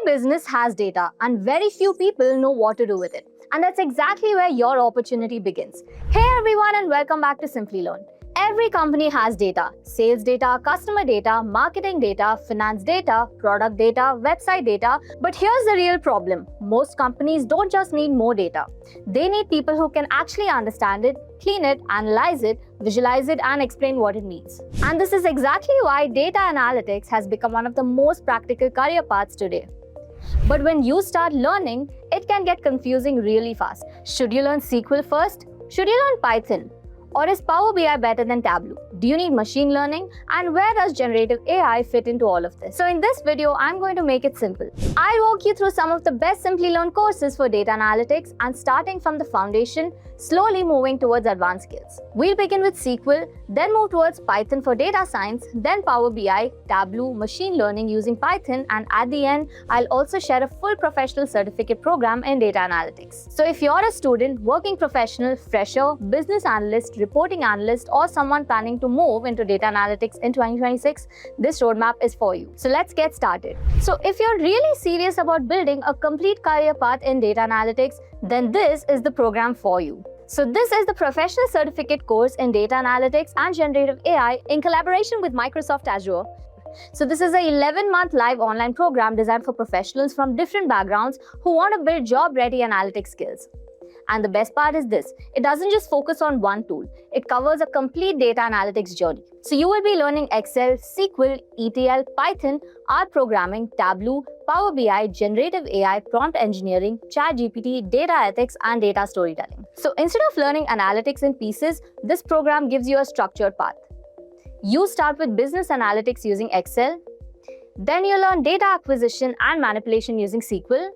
business has data and very few people know what to do with it. And that's exactly where your opportunity begins. Hey everyone and welcome back to Simplilearn. Every company has data: sales data, customer data, marketing data, finance data, product data, website data. But here's the real problem. Most companies don't just need more data. They need people who can actually understand it, clean it, analyze it, visualize it, and explain what it means. And this is exactly why data analytics has become one of the most practical career paths today. But when you start learning, it can get confusing really fast. Should you learn SQL first? Should you learn Python? Or is Power BI better than Tableau? Do you need machine learning? And where does generative AI fit into all of this? So in this video, I'm going to make it simple. I'll walk you through some of the best Simplilearn courses for data analytics and starting from the foundation, slowly moving towards advanced skills. We'll begin with SQL, then move towards Python for data science, then Power BI, Tableau, machine learning using Python, and at the end, I'll also share a full professional certificate program in data analytics. So if you're a student, working professional, fresher, business analyst, reporting analyst, or someone planning to move into data analytics in 2026, this roadmap is for you. So let's get started. So if you're really serious about building a complete career path in data analytics, then this is the program for you. So this is the professional certificate course in data analytics and generative AI in collaboration with Microsoft Azure. So this is an 11-month live online program designed for professionals from different backgrounds who want to build job-ready analytics skills. And the best part is this: it doesn't just focus on one tool, it covers a complete data analytics journey. So you will be learning Excel, SQL, ETL, Python, R programming, Tableau, Power BI, generative AI, prompt engineering, ChatGPT, data ethics, and data storytelling. So instead of learning analytics in pieces, this program gives you a structured path. You start with business analytics using Excel, then you learn data acquisition and manipulation using SQL.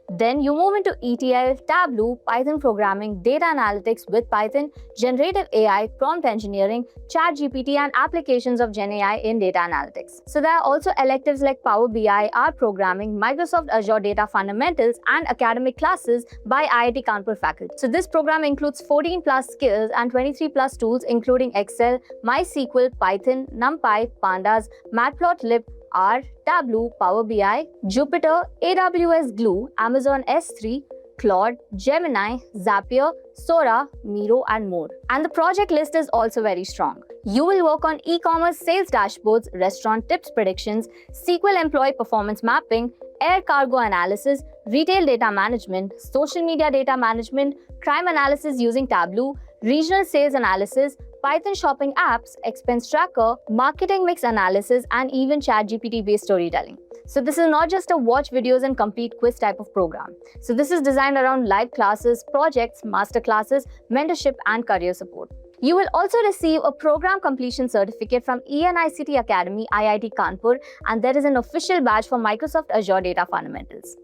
Then you move into ETL, Tableau, Python programming, data analytics with Python, generative AI, prompt engineering, ChatGPT, and applications of Gen AI in data analytics. So there are also electives like Power BI, R programming, Microsoft Azure Data Fundamentals, and academic classes by IIT Kanpur faculty. So this program includes 14 plus skills and 23 plus tools including Excel, MySQL, Python, NumPy, Pandas, Matplotlib, R, Tableau, Power BI, Jupyter, AWS Glue, Amazon S3, Claude, Gemini, Zapier, Sora, Miro, and more. And the project list is also very strong. You will work on e-commerce sales dashboards, restaurant tips predictions, SQL employee performance mapping, air cargo analysis, retail data management, social media data management, crime analysis using Tableau, regional sales analysis, Python shopping apps, expense tracker, marketing mix analysis, and even ChatGPT-based storytelling. So this is not just a watch videos and complete quiz type of program. So this is designed around live classes, projects, master classes, mentorship, and career support. You will also receive a program completion certificate from E&ICT Academy, IIT Kanpur, and there is an official badge for Microsoft Azure Data Fundamentals.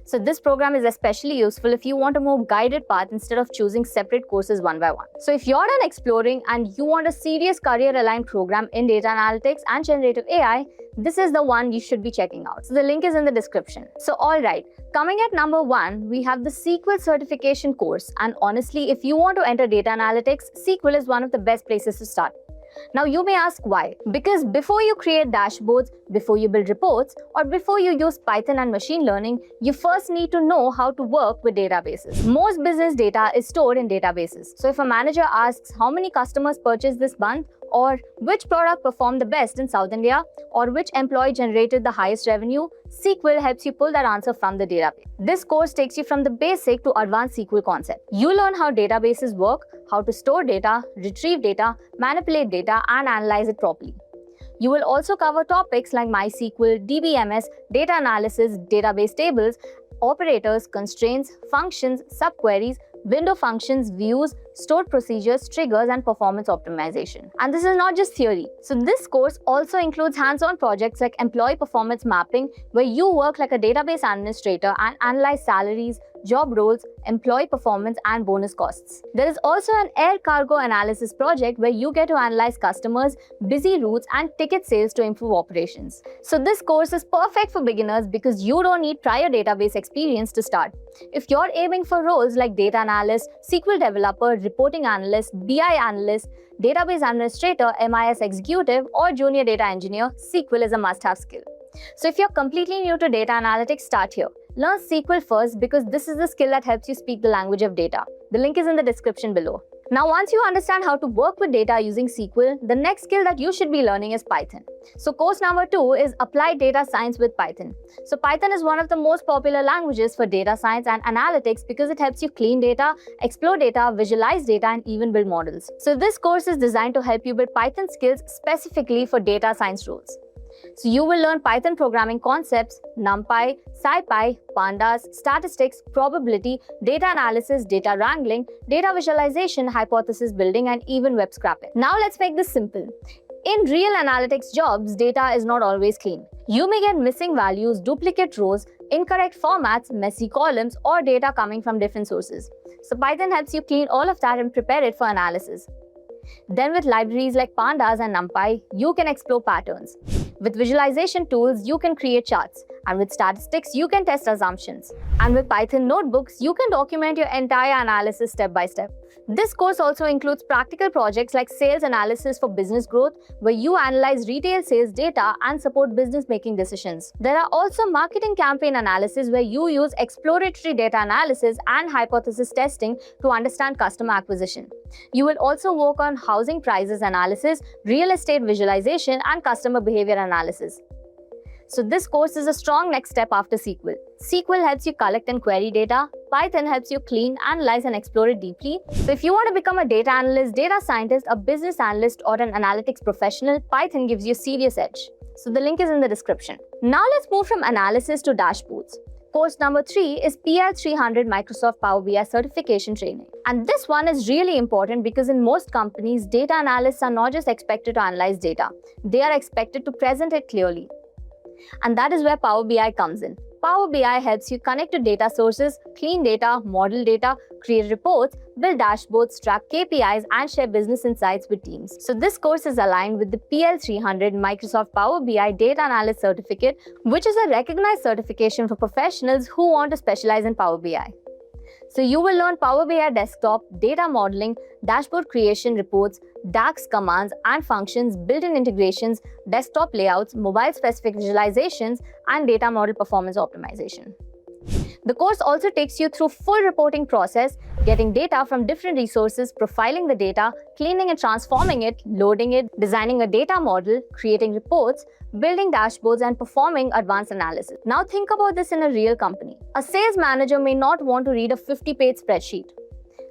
So this program is especially useful if you want a more guided path instead of choosing separate courses one by one. So if you're done exploring and you want a serious career-aligned program in data analytics and generative AI, this is the one you should be checking out. So the link is in the description. So alright, coming at number 1, we have the SQL Certification course. And honestly, if you want to enter data analytics, SQL is one of the best places to start. Now you may ask why? Because before you create dashboards, before you build reports, or before you use Python and machine learning, you first need to know how to work with databases. Most business data is stored in databases. So if a manager asks how many customers purchased this month, or which product performed the best in South India, or which employee generated the highest revenue, SQL helps you pull that answer from the database. This course takes you from the basic to advanced SQL concept. You learn how databases work, how to store data, retrieve data, manipulate data, and analyze it properly. You will also cover topics like MySQL, DBMS, data analysis, database tables, operators, constraints, functions, subqueries, window functions, views, stored procedures, triggers, and performance optimization. And this is not just theory. So this course also includes hands-on projects like employee performance mapping, where you work like a database administrator and analyze salaries, job roles, employee performance, and bonus costs. There is also an air cargo analysis project where you get to analyze customers, busy routes, and ticket sales to improve operations. So this course is perfect for beginners because you don't need prior database experience to start. If you're aiming for roles like data analyst, SQL developer, reporting analyst, BI analyst, database administrator, MIS executive, or junior data engineer, SQL is a must-have skill. So if you're completely new to data analytics, start here. Learn SQL first because this is the skill that helps you speak the language of data. The link is in the description below. Now, once you understand how to work with data using SQL, the next skill that you should be learning is Python. So course number 2 is Applied Data Science with Python. So Python is one of the most popular languages for data science and analytics because it helps you clean data, explore data, visualize data, and even build models. So this course is designed to help you build Python skills specifically for data science roles. So you will learn Python programming concepts, NumPy, SciPy, Pandas, statistics, probability, data analysis, data wrangling, data visualization, hypothesis building, and even web scraping. Now let's make this simple. In real analytics jobs, data is not always clean. You may get missing values, duplicate rows, incorrect formats, messy columns, or data coming from different sources. So Python helps you clean all of that and prepare it for analysis. Then with libraries like Pandas and NumPy, you can explore patterns. With visualization tools, you can create charts. And with statistics, you can test assumptions. And with Python notebooks, you can document your entire analysis step by step. This course also includes practical projects like sales analysis for business growth, where you analyze retail sales data and support business-making decisions. There are also marketing campaign analysis, where you use exploratory data analysis and hypothesis testing to understand customer acquisition. You will also work on housing prices analysis, real estate visualization, and customer behavior analysis. So this course is a strong next step after SQL. SQL helps you collect and query data. Python helps you clean, analyze, and explore it deeply. So if you want to become a data analyst, data scientist, a business analyst, or an analytics professional, Python gives you a serious edge. So the link is in the description. Now let's move from analysis to dashboards. Course number 3 is PL300 Microsoft Power BI Certification Training. And this one is really important because in most companies, data analysts are not just expected to analyze data. They are expected to present it clearly. And that is where Power BI comes in. Power BI helps you connect to data sources, clean data, model data, create reports, build dashboards, track KPIs, and share business insights with teams. So this course is aligned with the PL300 Microsoft Power BI Data Analyst Certificate, which is a recognized certification for professionals who want to specialize in Power BI. So you will learn Power BI desktop, data modeling, dashboard creation, reports, DAX commands and functions, built-in integrations, desktop layouts, mobile-specific visualizations, and data model performance optimization. The course also takes you through full reporting process, getting data from different resources, profiling the data, cleaning and transforming it, loading it, designing a data model, creating reports, building dashboards, and performing advanced analysis. Now think about this in a real company. A sales manager may not want to read a 50-page spreadsheet.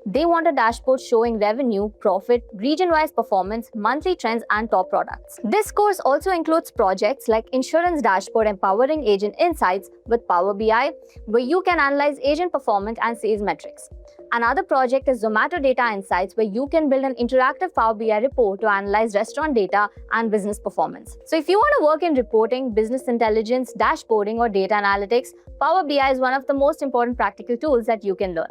They want a dashboard showing revenue, profit, region-wise performance, monthly trends, and top products. This course also includes projects like Insurance Dashboard Empowering Agent Insights with Power BI, where you can analyze agent performance and sales metrics. Another project is Zomato Data Insights, where you can build an interactive Power BI report to analyze restaurant data and business performance. So if you want to work in reporting, business intelligence, dashboarding, or data analytics, Power BI is one of the most important practical tools that you can learn.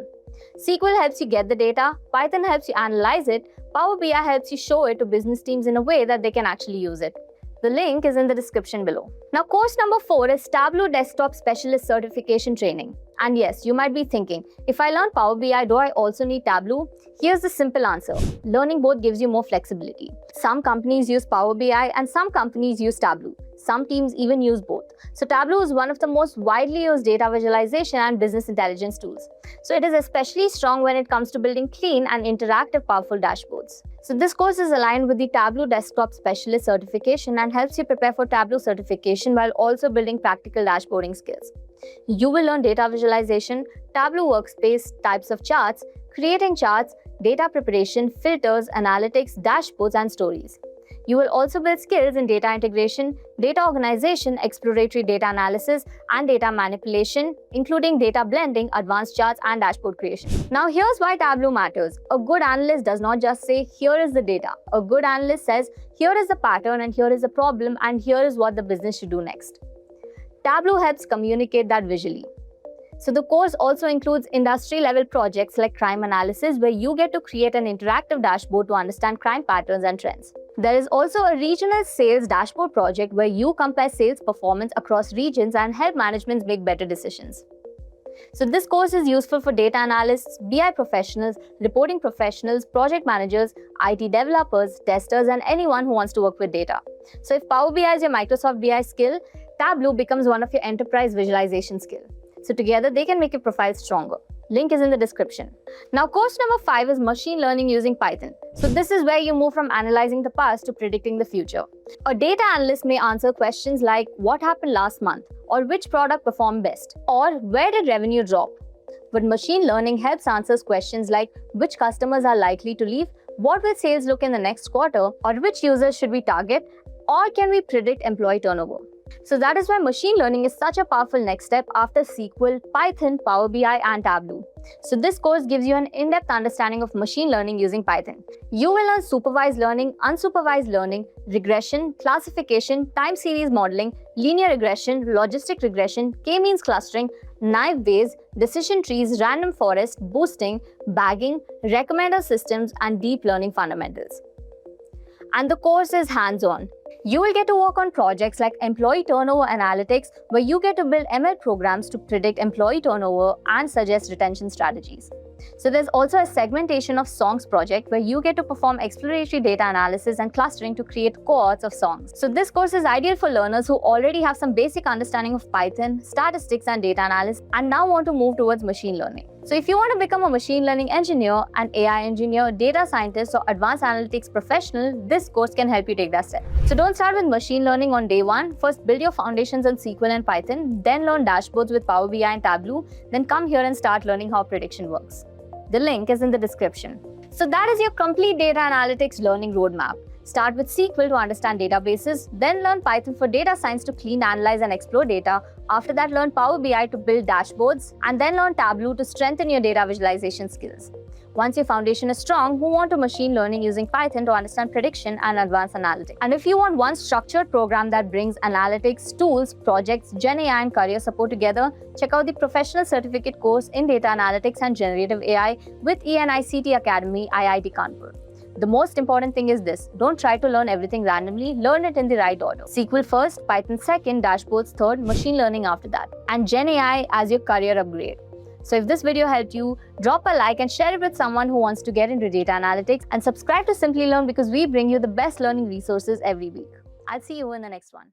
SQL helps you get the data, Python helps you analyze it, Power BI helps you show it to business teams in a way that they can actually use it. The link is in the description below. Now, course number 4 is Tableau Desktop Specialist Certification Training. And yes, you might be thinking, if I learn Power BI, do I also need Tableau? Here's the simple answer. Learning both gives you more flexibility. Some companies use Power BI and some companies use Tableau. Some teams even use both. So Tableau is one of the most widely used data visualization and business intelligence tools. So it is especially strong when it comes to building clean and interactive powerful dashboards. So this course is aligned with the Tableau Desktop Specialist Certification and helps you prepare for Tableau certification while also building practical dashboarding skills. You will learn data visualization, Tableau workspace, types of charts, creating charts, data preparation, filters, analytics, dashboards, and stories. You will also build skills in data integration, data organization, exploratory data analysis, and data manipulation, including data blending, advanced charts, and dashboard creation. Now, here's why Tableau matters. A good analyst does not just say, here is the data. A good analyst says, here is the pattern, and here is the problem, and here is what the business should do next. Tableau helps communicate that visually. So the course also includes industry-level projects like crime analysis, where you get to create an interactive dashboard to understand crime patterns and trends. There is also a regional sales dashboard project where you compare sales performance across regions and help managements make better decisions. So this course is useful for data analysts, BI professionals, reporting professionals, project managers, IT developers, testers, and anyone who wants to work with data. So if Power BI is your Microsoft BI skill, Tableau becomes one of your enterprise visualization skills. So together they can make your profile stronger. Link is in the description. Now course number 5 is machine learning using Python. So this is where you move from analyzing the past to predicting the future. A data analyst may answer questions like what happened last month, or which product performed best, or where did revenue drop. But machine learning helps answer questions like which customers are likely to leave, what will sales look in the next quarter, or which users should we target, or can we predict employee turnover. So that is why machine learning is such a powerful next step after SQL, Python, PowerBI and Tableau. So this course gives you an in-depth understanding of machine learning using Python. You will learn supervised learning, unsupervised learning, regression, classification, time series modeling, linear regression, logistic regression, k-means clustering, naive Bayes, decision trees, random forest, boosting, bagging, recommender systems and deep learning fundamentals. And the course is hands-on. You will get to work on projects like employee turnover analytics, where you get to build ML programs to predict employee turnover and suggest retention strategies. So there's also a segmentation of songs project where you get to perform exploratory data analysis and clustering to create cohorts of songs. So this course is ideal for learners who already have some basic understanding of Python, statistics and data analysis and now want to move towards machine learning. So if you want to become a machine learning engineer, an AI engineer, data scientist or advanced analytics professional, this course can help you take that step. So don't start with machine learning on day one. First build your foundations on SQL and Python, then learn dashboards with Power BI and Tableau, then come here and start learning how prediction works. The link is in the description. So that is your complete data analytics learning roadmap. Start with SQL to understand databases, then learn Python for data science to clean, analyze and explore data. After that, learn Power BI to build dashboards and then learn Tableau to strengthen your data visualization skills. Once your foundation is strong, move on to machine learning using Python to understand prediction and advanced analytics. And if you want one structured program that brings analytics, tools, projects, Gen AI and career support together, check out the professional certificate course in data analytics and generative AI with E&ICT Academy, IIT Kanpur. The most important thing is this: don't try to learn everything randomly, learn it in the right order. SQL first, Python second, dashboards third, machine learning after that, and Gen AI as your career upgrade. So if this video helped you, drop a like and share it with someone who wants to get into data analytics, and subscribe to Simplilearn because we bring you the best learning resources every week. I'll see you in the next one.